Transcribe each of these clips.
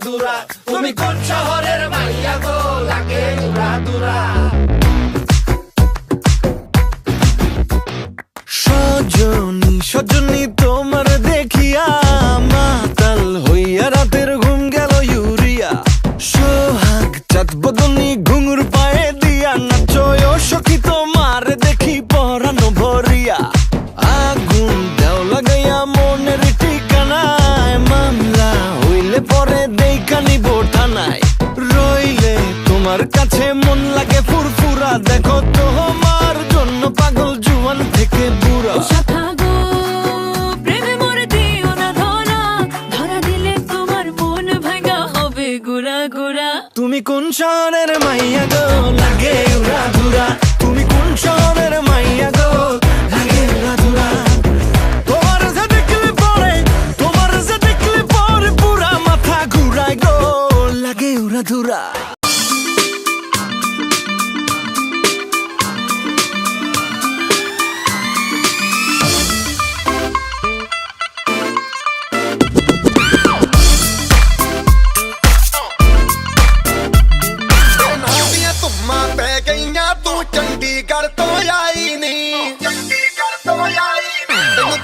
দুরা তুমি কোন শহরের মাইয়া গো লাগে উড়া দুরা সজনী সজনী তোমার দেখিয়া মাতাল হইয়া রাতের ঘুম গেল ইউরিয়া সোহাগ চাঁদ বদনী ঘুঙুর পায়ে দিয়া নাচয় সখী তোমার দেখি পরানো ভরিয়া আগুন দেও লাগাইয়া মনের ঠিকানায় মামলা হইলে পরে দেইখানি বোঠানায় রইলে তোমার কাছে মন লাগে ফুরফুরা দেখো তোমার জন্য পাগল জুয়ান থেকে বুড়া তুমি কোন শহরের মাইয়া গো লাগে উড়া ধুরা তুমি কোন শহরের মাইয়া গো লাগে উড়া ধুরা তোমার যে দেখলে পরে পুরা মাথা ঘুরায় গো লাগে উড়া ধুরা चंडीगढ़ तो आई नहीं तेन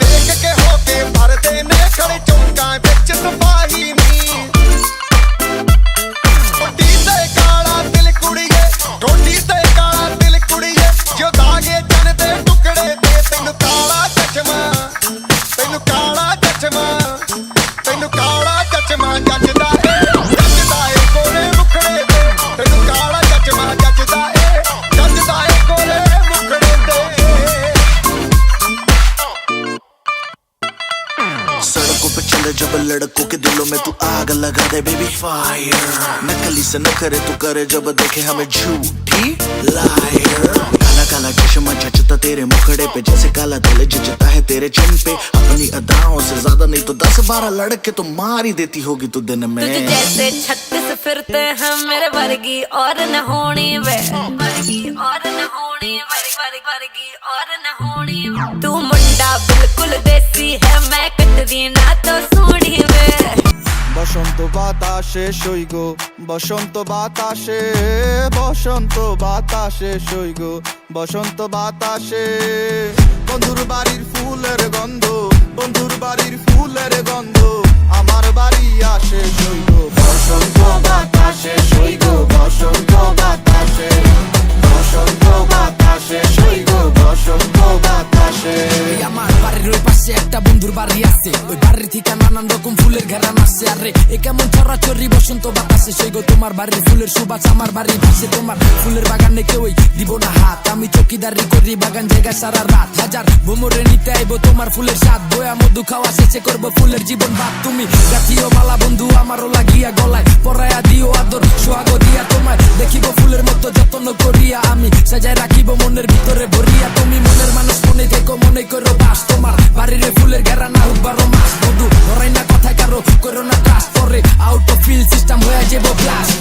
देख के होके भर देने खड़े चौंका बिच सिपाही नहीं टोटी ते काला दिल कुड़िए टोटी ते काला दिल कुड़िए जो दागे जन दे टुकड़े दे तेन काला चचमा जचदा ए कोरे मुखड़े दे तेन काला चचमा जचदा ए सड़कों पे चले जब लड़कों के दिलों में तू आग लगा दे बेबी फायर नकली से न करे तू करे जब देखे हमें झूठी लायर काला काला चश्मा जचता तेरे मुखड़े पे जैसे काला दिल जचता है तेरे चिन पे अपनी अदाओं से ज्यादा नहीं तो 10-12 लड़के तो मार ही देती होगी तू दिन में तुझे जैसे 36 फिरते हैं मेरे वर्गी और न होनी वे वर्गी और न होनी वर्गी और न होनी तू मुंडा बिल्कुल देसी है मैं कटरी ना तो सोनी वे বসন্ত বাতাসে সইগো বসন্ত বাতাসে বসন্ত বাতাসে সইগো বসন্ত বাতাসে বন্ধুর বাড়ির ফুলের গন্ধ বন্ধুর বাড়ির ফুলের গন্ধ আমার বাড়ি আসে সইগো বসন্ত বাতাসে সইগো বসন্ত বাতাসে বসন্ত বাতাসে সইগো বসন্ত বাতাসে আমার বাড়ির ওই পাশে একটা বন্ধুর বাড়ি আছে ওই বাড়ির থেকে নানান রকম ফুলের ঘেরান আসছে আরে এ কেমন চরাচরি বসন্ত বাতাসে সইগো তোমার বাড়ির ফুলের সুবাস আমার বাড়ির পাশে তোমার ফুলের বাগানে কেউই দিব না হাত আমি চকিদারি করি বাগান জায়গা সারা রাত হাজার ভ্রমরে নিতে আইবো তোমার ফুলের স্বাদ বয়া মধু খাওয়া শেষে করবো ফুলের জীবন ভাত তুমি গাথিও বালা বন্ধু আমারও লাগিয়া গলায় পরায়া দিও আদর সোহাগ দিয়া তোমায় দেখিব ফুলের মতো যত্ন করিয়া আমি সাজায় রাখিব মনের ভিতরে ভরিয়া তুমি মনের মানুষ মনে দেখো মনে করো বাস তোমার বাড়ির ফুলের ঘেরা না হোক 12 মাস বন্ধু ধরাই না কথা কারো করো না কাজ পরে আউট অফ ফিল সিস্টেম হয়ে যাবো ব্লাস্ট